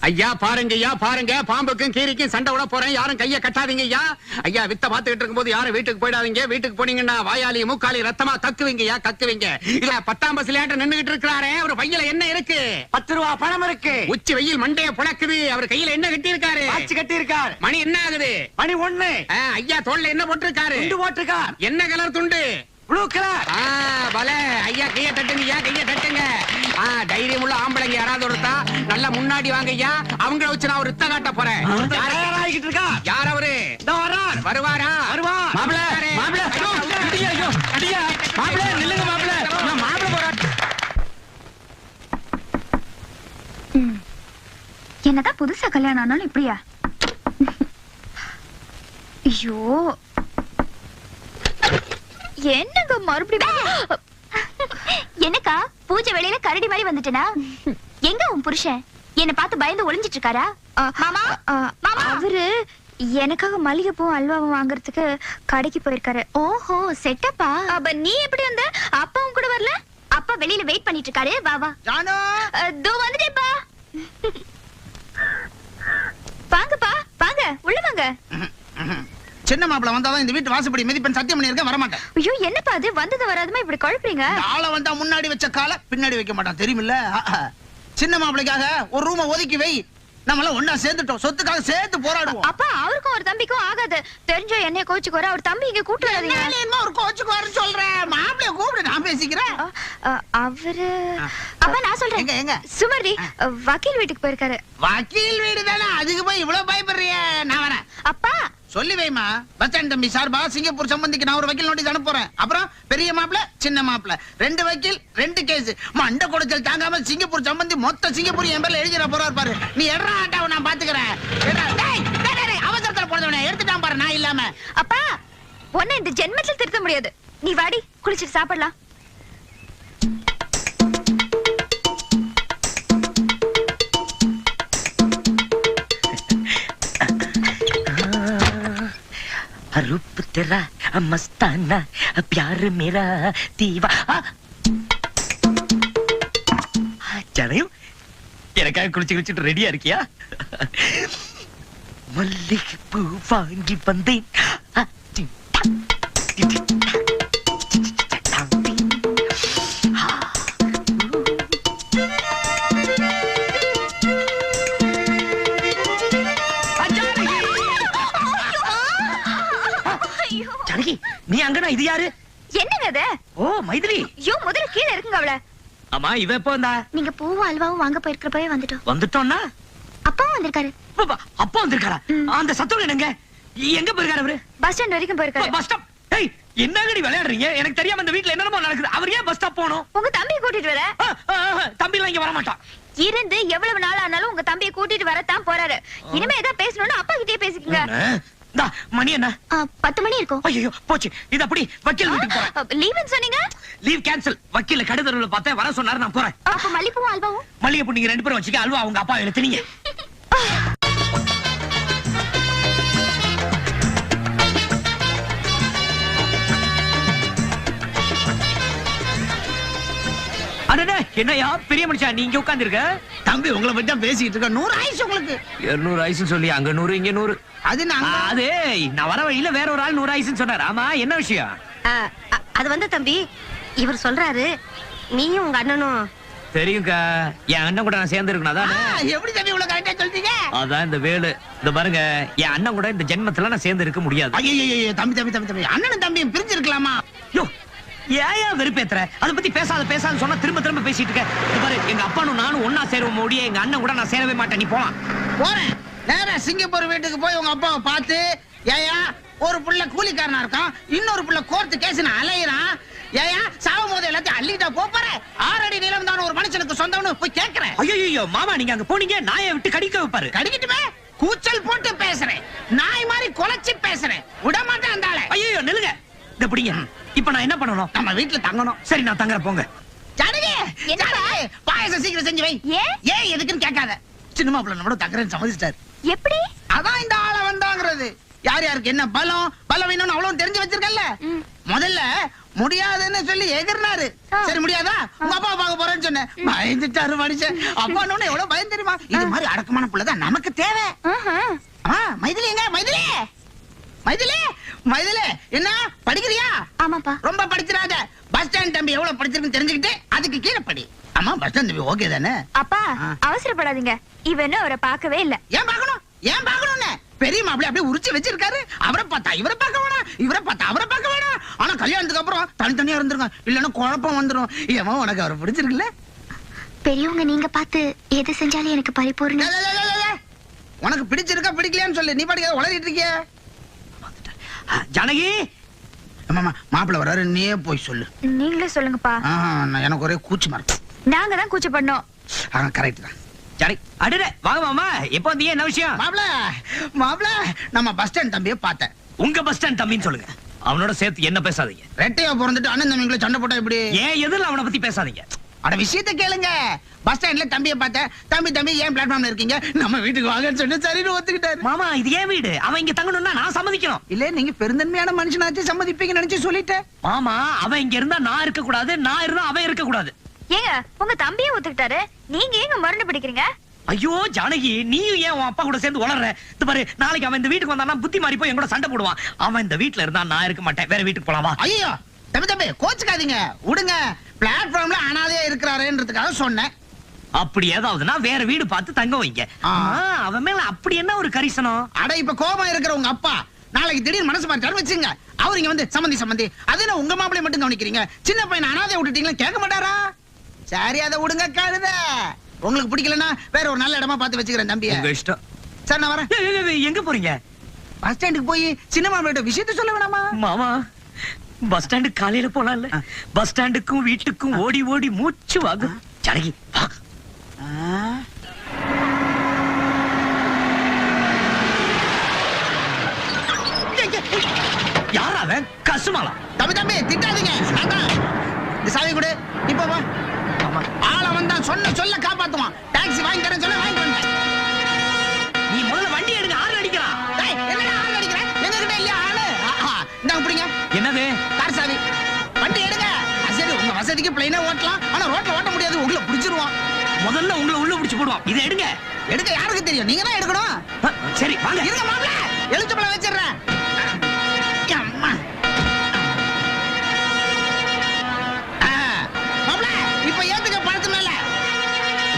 ஐயா பாருங்க, ஐயா பாருங்க, பாம்புக்கும் கீரிக்கும் சண்டை விட போறேன். யாரும் கைய கட்டாதீங்க ஐயா. ஐயா வித்த பாத்துக்கிட்டு இருக்கும்போது யாரும் வீட்டுக்கு போயிடாதீங்க. வீட்டுக்கு போனீங்கன்னா வாயாலி மூக்காலி ரத்தமா கக்குவீங்க ஐயா, கக்குவீங்க. இல்ல 10ஆம் பஸ்ல நின்னுகிட்டு இருக்கிறாரே, அவர் பையில என்ன இருக்கு? 10 ரூபா பணம் இருக்கு. உச்சி வெயில் மண்டைய புழக்குது. அவர் கையில என்ன கட்டி இருக்காரு? கட்டி இருக்காரு. மணி என்ன ஆகுது? மணி 1. ஐயா தோல்ல என்ன போட்டிருக்காரு? துண்டு போட்டிருக்கார். என்ன கலர் துண்டு? Blue colour. பல ஐயா கைய தட்டுங்க ஐயா, கைய தட்டுங்க. தைரியம் உள்ள ஆம்பளைங்க யாராவது ஒருத்தா நல்லா முன்னாடி வாங்க ஐயா. அவங்கள வச்சு நான் ஒரு ரித்த காட்ட போறேன். யார் அவரு? வருவாரா? மாப்பிள மாப்பிள அடியா, ஐயோ அடியா. மாப்பிள நில்லுங்க மாப்பிள. நான் மாப்பிள போறேன். என்னதான் புதுசா கல்யாணம் ஆனாலும் இப்படியா? ஐயோ என்னங்க மறுபடியும்? என்னக்கா பூஜை வெளியில கரடி மாதிரி வந்துட்டனா? எங்க உன் புருஷன் என்ன பார்த்து பயந்து ஒளிஞ்சிட்டு இருக்காரா? மாமா மாமா அவரு எனக்காக மல்லிகைப்பூ அல்வாவும் வாங்குறதுக்கு கடைக்கு போயிருக்காரு. ஓஹோ செட்டப்பா. அப்ப நீ எப்படி வந்த? அப்பாவும் கூட வரல? அப்பா வெளியில வெயிட் பண்ணிட்டு இருக்காரு. வா வா. ஜானு, தோ வந்துட்டேப்பா. வாங்கப்பா வாங்க, உள்ள வாங்க. சின்ன மாப்பிள வந்தாதான் இந்த வீட்டு வாசப்படி மிதிப்பேன் சத்தியம் பண்ணிருக்கேன், வரமாட்டேன். ஐயோ என்னப்பா அது வந்தது வராதுமா இப்படி குழப்பறீங்க? ஆளை வந்தா முன்னாடி வச்ச காலை பின்னாடி வைக்க மாட்டான் தெரியுமில்ல? சின்ன மாப்பிளைக்காக ஒரு ரூம ஒதுக்கி வை. நம்மள ஒண்ணா சேர்ந்துட்டோம், சொத்துக்காக சேர்த்து போராடுவோம். அப்பா அவருக்கும் ஒரு தம்பிக்கும் ஆகாது. தெரிஞ்சோ என்னைய கோச்சுக்கு வர. அவர் தம்பி இங்க கூட்டு வராதீங்க. என்ன ஒரு கோச்சுக்கு வரேன்னு சொல்றேன். மாப்பிளைய கூப்பிடு, நான் பேசிக்கிறேன். அவரு அப்பா நான் சொல்றேன். எங்க எங்க? சுமதி வக்கீல் வீட்டுக்கு போயிருக்காரு. வக்கீல் வீடு தானே, அதுக்கு போய் இவ்வளவு பயப்படுறிய? நான் வரேன். அப்பா சொல்லி வைமா. பச்சான் தம்பி சார்பா சிங்கப்பூர் சம்பந்திக்கு நான் ஒரு வக்கீல் நோட்டீஸ் அனுப்புறேன். அப்புறம் பெரிய மாப்பிள சின்ன மாப்பிள 2 வக்கீல் 2 கேஸ். மண்ட குடைச்சல் தாங்காம சிங்கப்பூர் சம்பந்தி மொத்த சிங்கப்பூர் என் பேர்ல எழுதிட போறாரு பாரு. நீ எட்ரா ஆட்டாவை நான் பாத்துக்கிறேன். அவசரத்துல போடுறவனே எடுத்துட்டான் பாரு நான் இல்லாம. அப்பா உன்னை இந்த ஜென்மத்தில் திருத்த முடியாது. நீ வாடி குளிச்சிட்டு சாப்பிடலாம். रूप तेरा मस्ताना प्यार मेरा दीवा. ஜனயம் எனக்காக குளிச்சு குளிச்சுட்டு ரெடியா இருக்கியா? மல்லிகை பூ வாங்கி வந்தேன். ஜானகி நீ அங்கனா இது யாரு? என்னங்க அது? ஓ மைதிலி. ஐயோ முதல்ல கீழே இருக்குங்க அவள. ஆமா இவ எப்போ வந்தா? நீங்க பூவும் அல்வாவும் வாங்க போயிருக்கிறப்பவே வந்துட்டோம். வந்துட்டோம்னா அப்பாவும் வந்திருக்காரு. அப்பா வந்திருக்காரா? அந்த சத்தம் என்னங்க? எங்க போயிருக்காரு அவரு? பஸ் ஸ்டாண்ட் வரைக்கும் போயிருக்காரு. Bus stop. ஏய் என்னங்கடி விளையாடுறீங்க? எனக்கு தெரியாம இந்த வீட்ல என்னென்னமோ நடக்குது. அவர் ஏன் பஸ் ஸ்டாப் போணும்? உங்க தம்பியை கூட்டிட்டு வர. தம்பி எல்லாம் இங்க வர மாட்டான். இருந்து எவ்வளவு நாள் ஆனாலும் உங்க தம்பியை கூட்டிட்டு வரத்தான் போறாரு. இனிமே ஏதாவது பேசணும்னா அப்பா கிட்டே பேசிக்கங்க. மணி என்ன? 10 மணி இருக்கும். ஐயோ போச்சு. இது அப்படி வக்கீல் வீட்டுக்கு போறேன். லீவ்னு சொன்னீங்க. Leave cancel. வக்கீல கடுதருல பார்த்தேன், வர சொன்னாரு, நான் போறேன். அப்ப மல்லிப்பூவும் அல்வாவும்? மல்லிகைப்பூ நீங்க 2 பேரும் வச்சுக்க, அல்வா உங்க அப்பா எழுத்துனீங்க. அடடே என்னையா பெரிய மனுஷா நீங்க உட்கார்ந்து இருக்க? தம்பி உங்களை பத்தி தான் பேசிட்டு இருக்க. 100 ஆயிடுச்சு உங்களுக்கு. 200 ஆயிடுச்சு சொல்லி அங்க 100 இங்க 100. அது அது நான் வர வழியில வேற ஒரு ஆள் 100 ஆயிடுச்சுன்னு சொன்னாரு. ஆமா என்ன விஷயம்? அது வந்து தம்பி இவர் சொல்றாரு நீயும் உங்க அண்ணனும். தெரியுங்க, என் அண்ணன் கூட நான் சேர்ந்து இருக்கணும். அதானே? எப்படி தம்பி இவ்வளவு கரெக்டா சொல்றீங்க? அதான் இந்த வேலு. இந்த பாருங்க, என் அண்ணன் கூட இந்த ஜென்மத்துல நான் சேர்ந்து இருக்க முடியாது. ஐயோ தம்பி தம்பி தம்பி தம்பி அண்ணனும் தம்பியும் பிரிஞ்சு இருக்கலாமா? யோ ஏன் வெறுப்பேத்துற? அதை பத்தி பேசாத சொன்னா திரும்ப திரும்ப பேசிட்டு இருக்க. இது பாரு, எங்க அப்பானும் நானும் ஒன்னா சேருவோம் முடிய, எங்க அண்ணன் கூட நான் சேரவே மாட்டேன். நீ போலாம். போறேன். நேரா சிங்கப்பூர் வீட்டுக்கு போய் உங்க அப்பாவை பார்த்து, ஏயா ஒரு புள்ள கூலிக்காரனா இருக்கான், இன்னொரு புள்ள கோர்த்து கேஸ்னு அலையிறான், ஏயா சாவும் போது எல்லாத்தையும் அள்ளிட்டா போற 6 அடி நீளம் தான் ஒரு மனுஷனுக்கு சொந்தம்னு போய் கேக்குறேன். ஐயோ மாமா, நீங்க அங்க போனீங்க நாயை விட்டு கடிக்க வைப்பாரு. கடிக்கட்டுமே? கூச்சல் போட்டு பேசுறேன், நாய் மாதிரி குலைச்சு பேசுறேன், விட மாட்டேன் அந்த ஆளை. ஐயோ நில்லுங்க. இந்த பிடிங்க. இப்ப நான் என்ன பண்ணணும்? நம்ம வீட்டுல தங்கணும். சரி நான் தங்குறேன், போங்க. ஜானகி, ஜானகி, பாயாசம் சீக்கிரம் செஞ்சு வை. ஏன் எதுக்குன்னு கேட்காத. சின்ன பிள்ளை நம்மளோட தங்குறேன்னு சம்மதிச்சிட்டாரு. எப்படி? அதான் இந்த ஆளை வந்தாங்கிறது. யார் யாருக்கு என்ன பலம் வேணும்னு அவ்வளவு தெரிஞ்சு வச்சிருக்கல. முதல்ல முடியாதுன்னு சொல்லி எகிர்னாரு. சரி முடியாதா, உங்க அப்பா பார்க்க போறேன்னு சொன்னேன். பயந்துட்டாரு மனுஷன். அப்பா எவ்வளவு பயம் தெரியுமா? இது மாதிரி அடக்கமான பிள்ளைதான் நமக்கு தேவை. மைதிலி எங்க? மைதிலி மைதிலி மைதிலி என்ன படிக்கிறியா? ஆமாப்பா. ரொம்ப படிச்சிராத. பஸ் ஸ்டாண்ட் தம்பி எவ்வளவு படிச்சிருக்குன்னு தெரிஞ்சுக்கிட்டு அதுக்கு கீழே படி. ஆமா பஸ் ஸ்டாண்ட் தம்பி ஓகே தானே? அப்பா அவசரப்படாதீங்க. இவனும் அவரை பார்க்கவே இல்ல. ஏன் பார்க்கணும்? ஏன் பார்க்கணும்னு பெரிய மாப்பிள்ளை அப்படியே உரிச்சு வச்சிருக்காரு. அவரை பார்த்தா இவரை பார்க்க வேணாம், இவரை பார்த்தா அவரை பார்க்க வேணாம். ஆனா கல்யாணத்துக்கு அப்புறம் தனித்தனியா இருந்துருங்க, இல்லன்னா குழப்பம் வந்துரும். ஏமா உனக்கு அவரை பிடிச்சிருக்குல்ல? பெரியவங்க நீங்க பார்த்து எது செஞ்சாலும் எனக்கு பரிபூர்ண. உனக்கு பிடிச்சிருக்கா பிடிக்கலையான்னு சொல்லு. நீ பாட்டுக்கு உளறிட்டு இருக்கிய. ஜானகி மாப்பிள்ளை வராரு, நீயே போய் சொல்லு. நீங்களே சொல்லுங்கப்பா. எனக்கு ஒரே கூச்சு மார்க். நாங்க தான் கூச்ச பண்ணோம். கரெக்ட் தான். சரி அடடே வாங்க மாமா. எப்போ வந்தீங்க? என்ன விஷயம்? மாப்பிள்ள நம்ம பஸ் ஸ்டாண்ட் தம்பியை பார்த்தேன். உங்க பஸ் ஸ்டாண்ட் தம்பின்னு சொல்லுங்க. அவனோட சேர்த்து என்ன பேசாதீங்க. ரெட்டையா பிறந்துட்டு அண்ணன் தம்பிங்களை சண்டை போட்டா இப்படி? ஏன் எதிரில் அவனை பத்தி பேசாதீங்க. அட விஷயத்தை கேளுங்க. பஸ் ஸ்டாண்ட்ல தம்பியை பார்த்தேன். தம்பி ஏன் பிளாட்ஃபார்ம்ல இருக்கீங்க, நம்ம வீட்டுக்கு வாங்கன்னு சொன்ன சரின்னு ஒத்துக்கிட்டாரு. மாமா இது ஏன் வீடு, அவன் இங்க தங்கணும்னா நான் சம்மதிக்கணும். இல்ல நீங்க பெருந்தன்மையான மனுஷனாச்சு சம்மதிப்பீங்கன்னு நினைச்சு சொல்லிட்டேன். மாமா அவன் இங்க இருந்தா நான் இருக்க கூடாது, நான் இருந்தா அவன் இருக்க கூடாது. ஏங்க உங்க தம்பியை ஒத்துக்கிட்டாரு, நீங்க ஏங்க மறுந்து பிடிக்கிறீங்க? ஐயோ ஜானகி, நீயும் ஏன் உன் அப்பா கூட சேர்ந்து உளற? இது பாரு, நாளைக்கு அவன் இந்த வீட்டுக்கு வந்தானா புத்தி மாறி போய் என் கூட சண்டை போடுவான். அவன் இந்த வீட்டுல இருந்தா நான் இருக்க மாட்டேன். வேற வீட்டுக்கு போலாமா? ஐயோ தம்பி கோச்சுக்காதீங்க, விடுங்க. பிளாட்ஃபார்ம்ல அனாதையா இருக்கிறாருன்றதுக்காக சொன்னேன். அப்படி ஏதாவதுனா வேற வீடு பார்த்து தங்க வைங்க. அவன் மேல அப்படி என்ன ஒரு கரிசனம்? அட இப்ப கோபம் இருக்கிற உங்க அப்பா நாளைக்கு திடீர்னு மனசு மாட்டாரு வச்சுங்க, அவர் இங்க வந்து சம்பந்தி அது என்ன உங்க மாப்பிள்ளை மட்டும் கவனிக்கிறீங்க, சின்ன பையன் அனாதையா விட்டுட்டீங்களா கேட்க மாட்டாரா? சரி அதை விடுங்க கழுத. உங்களுக்கு பிடிக்கலன்னா வேற ஒரு நல்ல இடமா பார்த்து வச்சுக்கிறேன் தம்பியை. உங்க இஷ்டம். சரி நான் வரேன். எங்க போறீங்க? பஸ் ஸ்டாண்டுக்கு போய் சின்ன மாப்பிள்ளை விஷயத்த சொல்ல வேணாமா? மாமா பஸ் ஸ்டாண்டு காலையில போலாம்ல. பஸ் ஸ்டாண்டுக்கும் வீட்டுக்கும் ஓடி ஓடி மூச்சு வாங்கும். ஜானகி வா. யாரா அவன்? கசுமாலா? தம்பி திட்டாதீங்க. இந்த சாவி கொடு. இப்போ வா. ஆள வந்தா சொல்ல காப்பாத்துவான். டாக்ஸி வாங்கி தரேன் சொல்ல வாங்கி வந்தேன். நீ முதல்ல வண்டி எடுங்க. ஆள் அடிக்கிறான். என்னடா ஆள் அடிக்கிறேன்? எங்க கிட்ட இல்லையா ஆளு? இந்தாங்க பிடிங்க. என்னது? கார் சாவி. வண்டி எடுங்க. சரி உங்க வசதிக்கு பிளைனா ஓட்டலாம், ஆனா ரோட்ல ஓட்ட முடியாது, உங்களை பிடிச்சிருவான். முதல்ல உங்களை உள்ள பிடிச்சு போடுவான். இதை எடுங்க. எடுக்க யாருக்கு தெரியும்? நீங்க தான் எடுக்கணும். சரி வாங்க. இருங்க மாப்ள, எலுமிச்சம்பழம் வச்சிடுறேன். அம்மா மாப்ள இப்ப ஏத்துக்க பழத்து மேல.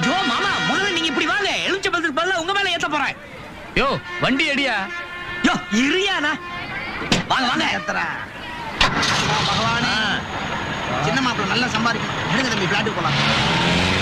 ஜோ மாமா முதல்ல நீங்க இப்படி வாங்க. எலுமிச்சம்பழத்துக்கு பதிலா உங்க மேல ஏத்த போறேன். யோ வண்டி அடியா. யோ இருயானா. வாங்க வாங்க. ஏத்துறா. பகவானே. சின்ன மாப்பிள்ள நல்லா சம்பாதிக்கும். எடுங்க தம்பி பிளாட்டுக்கு போலாம்.